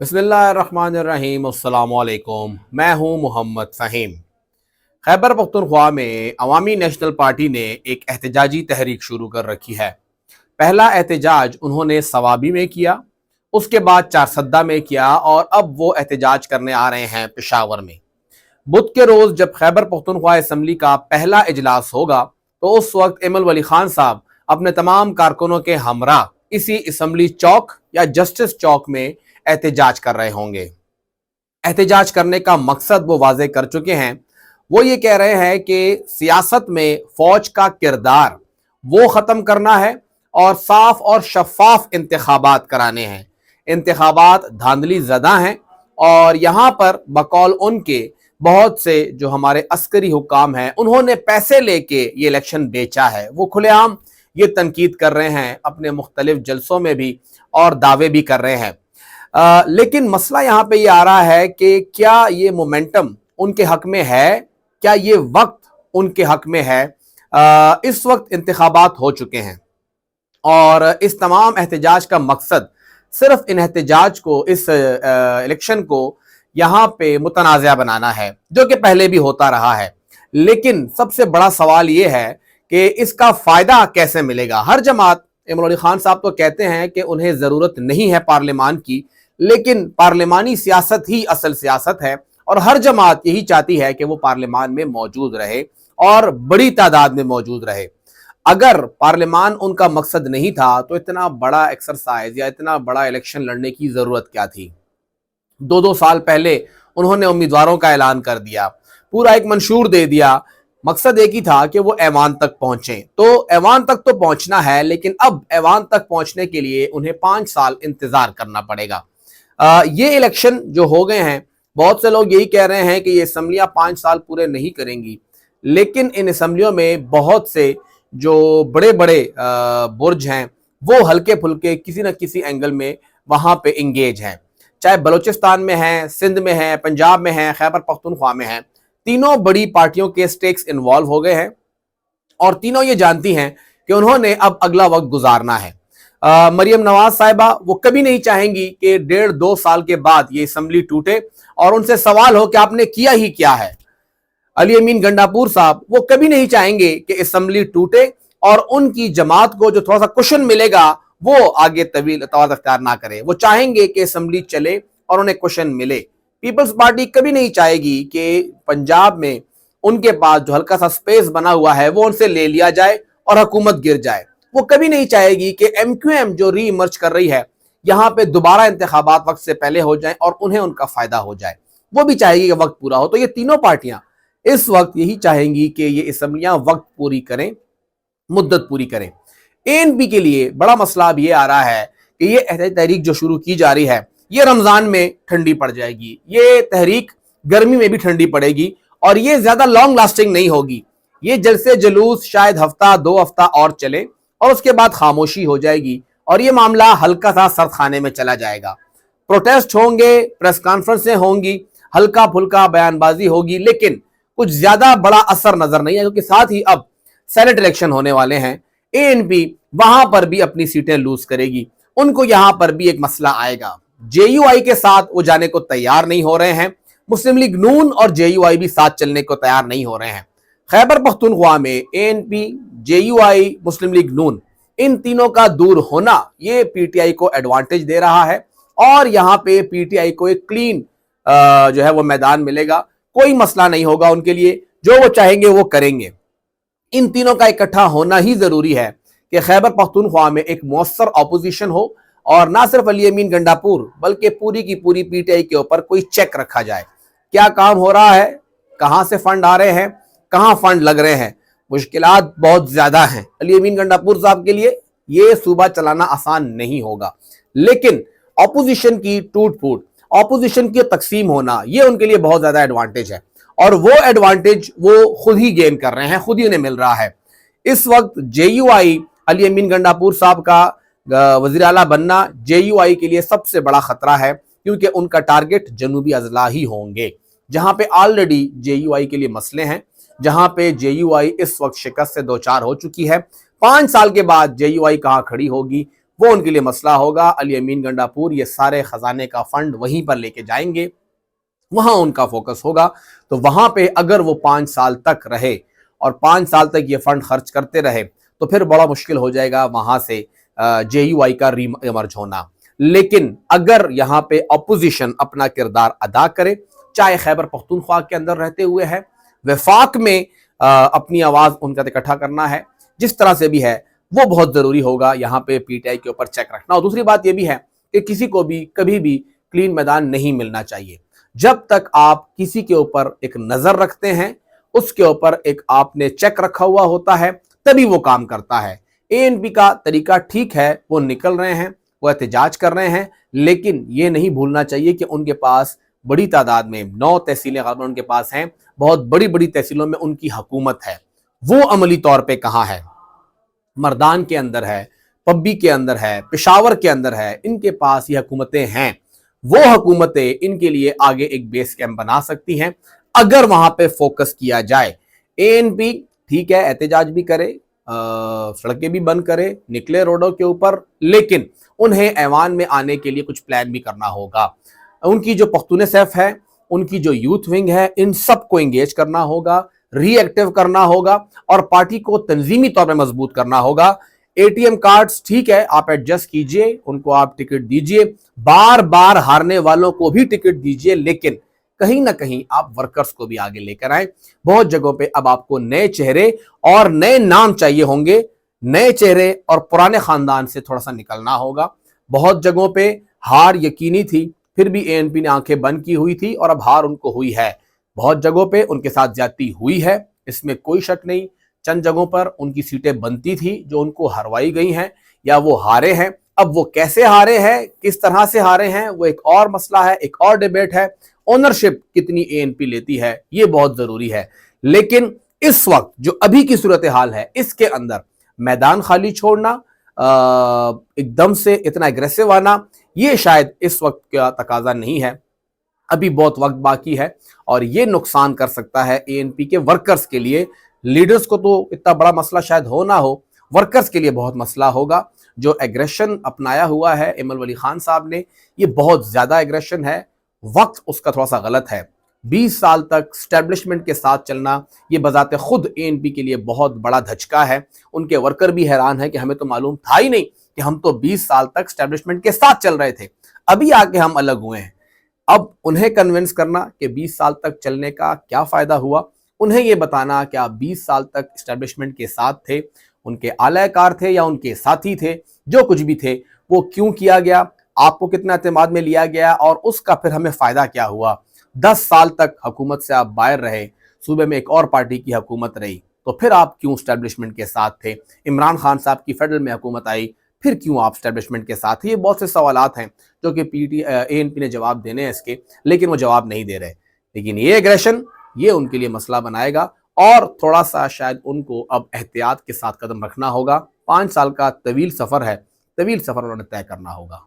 बिस्मिल्लाहिर्रहमानिर्रहीम अस्सलामुअलैकुम। मैं हूं मोहम्मद फ़हीम। खैबर पख्तूनख्वा में अवामी नेशनल पार्टी ने एक एहतजाजी तहरीक शुरू कर रखी है। पहला एहतजाज उन्होंने सवाबी में किया, उसके बाद चारसद्दा में किया और अब वो एहतजाज करने आ रहे हैं पेशावर में। बुध के रोज़ जब खैबर पख्तूनख्वा असम्बली का पहला इजलास होगा तो उस वक्त एम वली खान साहब अपने तमाम कारकुनों के हमरा इसी असम्बली चौक या जस्टिस चौक में एहतजाज कर रहे होंगे। एहतजाज करने का मकसद वो वाजे कर चुके हैं। वो ये कह रहे हैं कि सियासत में फौज का किरदार वो ख़त्म करना है और साफ और शफाफ इंतखाबात कराने हैं। इंतखाबात धांधली ज़दा हैं और यहाँ पर बकौल उनके बहुत से जो हमारे अस्करी हुक्काम हैं उन्होंने पैसे लेके ये इलेक्शन बेचा है। वो खुलेआम ये तनकीद कर रहे हैं, अपने मुख्तलिफ जलसों में भी और दावे भी कर रहे हैं। लेकिन मसला यहाँ पे ये आ रहा है कि क्या ये मोमेंटम उनके हक में है, क्या ये वक्त उनके हक में है। इस वक्त इंतखाबात हो चुके हैं और इस तमाम एहतजाज का मकसद सिर्फ इन एहतजाज को, इस इलेक्शन को यहाँ पे मुतनाज़ा बनाना है, जो कि पहले भी होता रहा है। लेकिन सबसे बड़ा सवाल ये है कि इसका फ़ायदा कैसे मिलेगा। हर जमात, इमरान अली खान साहब तो कहते हैं कि उन्हें ज़रूरत नहीं है पार्लियामान की, लेकिन पार्लिमानी सियासत ही असल सियासत है और हर जमात यही चाहती है कि वो पार्लियामान में मौजूद रहे और बड़ी तादाद में मौजूद रहे। अगर पार्लियामान उनका मकसद नहीं था तो इतना बड़ा एक्सरसाइज या इतना बड़ा इलेक्शन लड़ने की ज़रूरत क्या थी। 2-2 साल पहले उन्होंने उम्मीदवारों का ऐलान कर दिया, पूरा एक मंशूर दे दिया। मकसद एक ही था कि वो ऐवान तक पहुंचें। तो ऐवान तक तो पहुंचना है, लेकिन अब ऐवान तक पहुंचने के लिए उन्हें 5 साल इंतजार करना पड़ेगा। ये इलेक्शन जो हो गए हैं, बहुत से लोग यही कह रहे हैं कि ये असम्बलियां 5 साल पूरे नहीं करेंगी, लेकिन इन असम्बलियों में बहुत से जो बड़े बड़े बुर्ज हैं वो हल्के फुल्के किसी न किसी एंगल में वहाँ पे इंगेज हैं। चाहे बलूचिस्तान में है, सिंध में है, पंजाब में है, खैबर पख्तूनख्वा में है। तीनों बड़ी पार्टियों के स्टेक्स इन्वॉल्व हो गए हैं और तीनों ये जानती हैं कि उन्होंने अब अगला वक्त गुजारना है। मरियम नवाज साहिबा वो कभी नहीं चाहेंगी कि 1.5-2 साल के बाद ये असम्बली टूटे और उनसे सवाल हो कि आपने किया ही क्या है। अली अमीन गंडापुर साहब वो कभी नहीं चाहेंगे कि असम्बली टूटे और उनकी जमात को जो थोड़ा सा कुशन मिलेगा वो आगे तवील तवाज़ अख्तियार ना करे। वो चाहेंगे कि असम्बली चले और उन्हें कुशन मिले। पीपल्स पार्टी कभी नहीं चाहेगी कि पंजाब में उनके पास जो हल्का सा स्पेस बना हुआ है वो उनसे ले लिया जाए और हुकूमत गिर जाए। वो कभी नहीं चाहेगी कि MQM जो री इमर्ज कर रही है यहाँ पे दोबारा इंतखाबात वक्त से पहले हो जाए और उन्हें उनका फायदा हो जाए। वो भी चाहेगी कि वक्त पूरा हो। तो ये तीनों पार्टियां इस वक्त यही चाहेंगी कि ये असम्बलियां वक्त पूरी करें, मुद्दत पूरी करें। ANP के लिए बड़ा मसला अब ये आ रहा है कि ये एहतजाजी तहरीक जो शुरू की जा रही है ये रमजान में ठंडी पड़ जाएगी, ये तहरीक गर्मी में भी ठंडी पड़ेगी और ये ज्यादा लॉन्ग लास्टिंग नहीं होगी। ये जलसे जुलूस शायद हफ्ता 2 हफ्ता और चले और उसके बाद खामोशी हो जाएगी और ये मामला हल्का सा सर्द खाने में चला जाएगा। प्रोटेस्ट होंगे, प्रेस कॉन्फ्रेंसें होंगी, हल्का फुल्का बयानबाजी होगी, लेकिन कुछ ज्यादा बड़ा असर नजर नहीं है, क्योंकि साथ ही अब सेनेट इलेक्शन होने वाले हैं। ANP वहां पर भी अपनी सीटें लूज करेगी, उनको यहां पर भी एक मसला आएगा। JUI के साथ वो जाने को तैयार नहीं हो रहे हैं। मुस्लिम लीग नून और JUI भी साथ चलने को तैयार नहीं हो रहे हैं। खैबर पख्तूनख्वा में ANP, JUI, मुस्लिम लीग नून, इन तीनों का दूर होना ये PTI को एडवांटेज दे रहा है और यहाँ पे PTI को एक क्लीन जो है वो मैदान मिलेगा। कोई मसला नहीं होगा उनके लिए, जो वो चाहेंगे वो करेंगे। इन तीनों का इकट्ठा होना ही जरूरी है कि खैबर पख्तूनख्वा में एक मौसर अपोजिशन हो और ना सिर्फ अली अमीन गंडापुर बल्कि पूरी की पूरी PTI के ऊपर कोई चेक रखा जाए। क्या काम हो रहा है, कहां से फंड आ रहे हैं, कहां फंड लग रहे हैं। मुश्किलात बहुत ज्यादा हैं। अली अमीन गंडापुर साहब के लिए ये सूबा चलाना आसान नहीं होगा, लेकिन ऑपोजिशन की टूट फूट, ऑपोजिशन की तकसीम होना ये उनके लिए बहुत ज्यादा एडवांटेज है और वो एडवांटेज वो खुद ही गेन कर रहे हैं, खुद ही उन्हें मिल रहा है। इस वक्त JUI, अली अमीन गंडापुर साहब का वज़ीर आला बनना JUI के लिए सबसे बड़ा खतरा है, क्योंकि उनका टारगेट जनूबी अजला ही होंगे, जहां पे ऑलरेडी JUI के लिए मसले हैं, जहां पे JUI इस वक्त शिकस्त से 2-4 हो चुकी है। 5 साल के बाद JUI कहां खड़ी होगी وہ ان کے لیے مسئلہ ہوگا۔ علی امین گنڈاپور یہ سارے خزانے کا فنڈ وہیں پر لے کے جائیں گے، وہاں ان کا فوکس ہوگا۔ تو وہاں پہ اگر وہ 5 سال تک رہے اور 5 سال تک یہ فنڈ خرچ کرتے رہے تو پھر بڑا مشکل ہو جائے گا وہاں سے جے یو آئی کا ری ایمرج ہونا۔ لیکن اگر یہاں پہ اپوزیشن اپنا کردار ادا کرے، چاہے خیبر پختونخوا کے اندر رہتے ہوئے ہے، وفاق میں اپنی آواز ان کا اکٹھا کرنا ہے، جس طرح سے بھی ہے وہ بہت ضروری ہوگا یہاں پہ پی ٹی آئی کے اوپر چیک رکھنا۔ اور دوسری بات یہ بھی ہے کہ کسی کو بھی کبھی بھی کلین میدان نہیں ملنا چاہیے۔ جب تک آپ کسی کے اوپر ایک نظر رکھتے ہیں، اس کے اوپر ایک آپ نے چیک رکھا ہوا ہوتا ہے، تبھی وہ کام کرتا ہے۔ اے این پی کا طریقہ ٹھیک ہے، وہ نکل رہے ہیں، وہ احتجاج کر رہے ہیں، لیکن یہ نہیں بھولنا چاہیے کہ ان کے پاس بڑی تعداد میں 9 تحصیلیں غالباً ان کے پاس ہیں، بہت بڑی بڑی تحصیلوں میں ان کی حکومت ہے۔ وہ عملی طور پہ کہاں ہے؟ مردان کے اندر ہے، پبی کے اندر ہے، پشاور کے اندر ہے، ان کے پاس یہ حکومتیں ہیں۔ وہ حکومتیں ان کے لیے آگے ایک بیس کیمپ بنا سکتی ہیں اگر وہاں پہ فوکس کیا جائے۔ اے این پی ٹھیک ہے احتجاج بھی کرے، سڑکیں بھی بند کرے، نکلے روڈوں کے اوپر، لیکن انہیں ایوان میں آنے کے لیے کچھ پلان بھی کرنا ہوگا۔ ان کی جو پختون سیف ہے، ان کی جو یوتھ ونگ ہے، ان سب کو انگیج کرنا ہوگا، ری ایکٹیو کرنا ہوگا اور پارٹی کو تنظیمی طور پہ مضبوط کرنا ہوگا۔ اے ٹی ایم کارڈز ٹھیک ہے آپ ایڈجسٹ کیجئے، ان کو آپ ٹکٹ دیجئے، بار بار ہارنے والوں کو بھی ٹکٹ دیجئے، لیکن کہیں نہ کہیں آپ ورکرز کو بھی آگے لے کر آئیں۔ بہت جگہوں پہ اب آپ کو نئے چہرے اور نئے نام چاہیے ہوں گے، نئے چہرے اور پرانے خاندان سے تھوڑا سا نکلنا ہوگا۔ بہت جگہوں پہ ہار یقینی تھی، پھر بھی اے این پی نے آنکھیں بند کی ہوئی تھی اور اب ہار ان کو ہوئی ہے۔ بہت جگہوں پہ ان کے ساتھ زیادتی ہوئی ہے، اس میں کوئی شک نہیں۔ چند جگہوں پر ان کی سیٹیں بنتی تھی جو ان کو ہروائی گئی ہیں یا وہ ہارے ہیں۔ اب وہ کیسے ہارے ہیں، کس طرح سے ہارے ہیں، وہ ایک اور مسئلہ ہے، ایک اور ڈیبیٹ ہے۔ اونرشپ کتنی اے این پی لیتی ہے یہ بہت ضروری ہے، لیکن اس وقت جو ابھی کی صورتحال ہے اس کے اندر میدان خالی چھوڑنا، ایک دم سے اتنا اگریسو آنا، یہ شاید اس وقت کا تقاضا نہیں ہے۔ ابھی بہت وقت باقی ہے اور یہ نقصان کر سکتا ہے اے این پی کے ورکرز کے لیے۔ لیڈرز کو تو اتنا بڑا مسئلہ شاید ہو نہ ہو، ورکرز کے لیے بہت مسئلہ ہوگا۔ جو ایگریشن اپنایا ہوا ہے ایمل ولی خان صاحب نے، یہ بہت زیادہ ایگریشن ہے، وقت اس کا تھوڑا سا غلط ہے۔ 20 سال تک اسٹیبلشمنٹ کے ساتھ چلنا یہ بذات خود اے این پی کے لیے بہت بڑا دھچکا ہے۔ ان کے ورکر بھی حیران ہیں کہ ہمیں تو معلوم تھا ہی نہیں کہ ہم تو 20 سال تک اسٹیبلشمنٹ کے ساتھ چل رہے تھے، ابھی آ کے ہم الگ ہوئے ہیں۔ اب انہیں کنونس کرنا کہ 20 سال تک چلنے کا کیا فائدہ ہوا، انہیں یہ بتانا کہ آپ 20 سال تک اسٹیبلشمنٹ کے ساتھ تھے، ان کے اعلی کار تھے یا ان کے ساتھی تھے، جو کچھ بھی تھے وہ کیوں کیا گیا، آپ کو کتنا اعتماد میں لیا گیا اور اس کا پھر ہمیں فائدہ کیا ہوا۔ 10 سال تک حکومت سے آپ باہر رہے، صوبے میں ایک اور پارٹی کی حکومت رہی، تو پھر آپ کیوں اسٹیبلشمنٹ کے ساتھ تھے؟ عمران خان صاحب کی فیڈرل میں حکومت آئی، پھر کیوں آپ اسٹیبلشمنٹ کے ساتھ تھے؟ یہ بہت سے سوالات ہیں جو کہ اے این پی نے جواب دینے ہیں اس کے، لیکن وہ جواب نہیں دے رہے۔ لیکن یہ ایگریشن یہ ان کے لیے مسئلہ بنائے گا اور تھوڑا سا شاید ان کو اب احتیاط کے ساتھ قدم رکھنا ہوگا۔ 5 سال کا طویل سفر ہے، طویل سفر انہوں نے طے کرنا ہوگا۔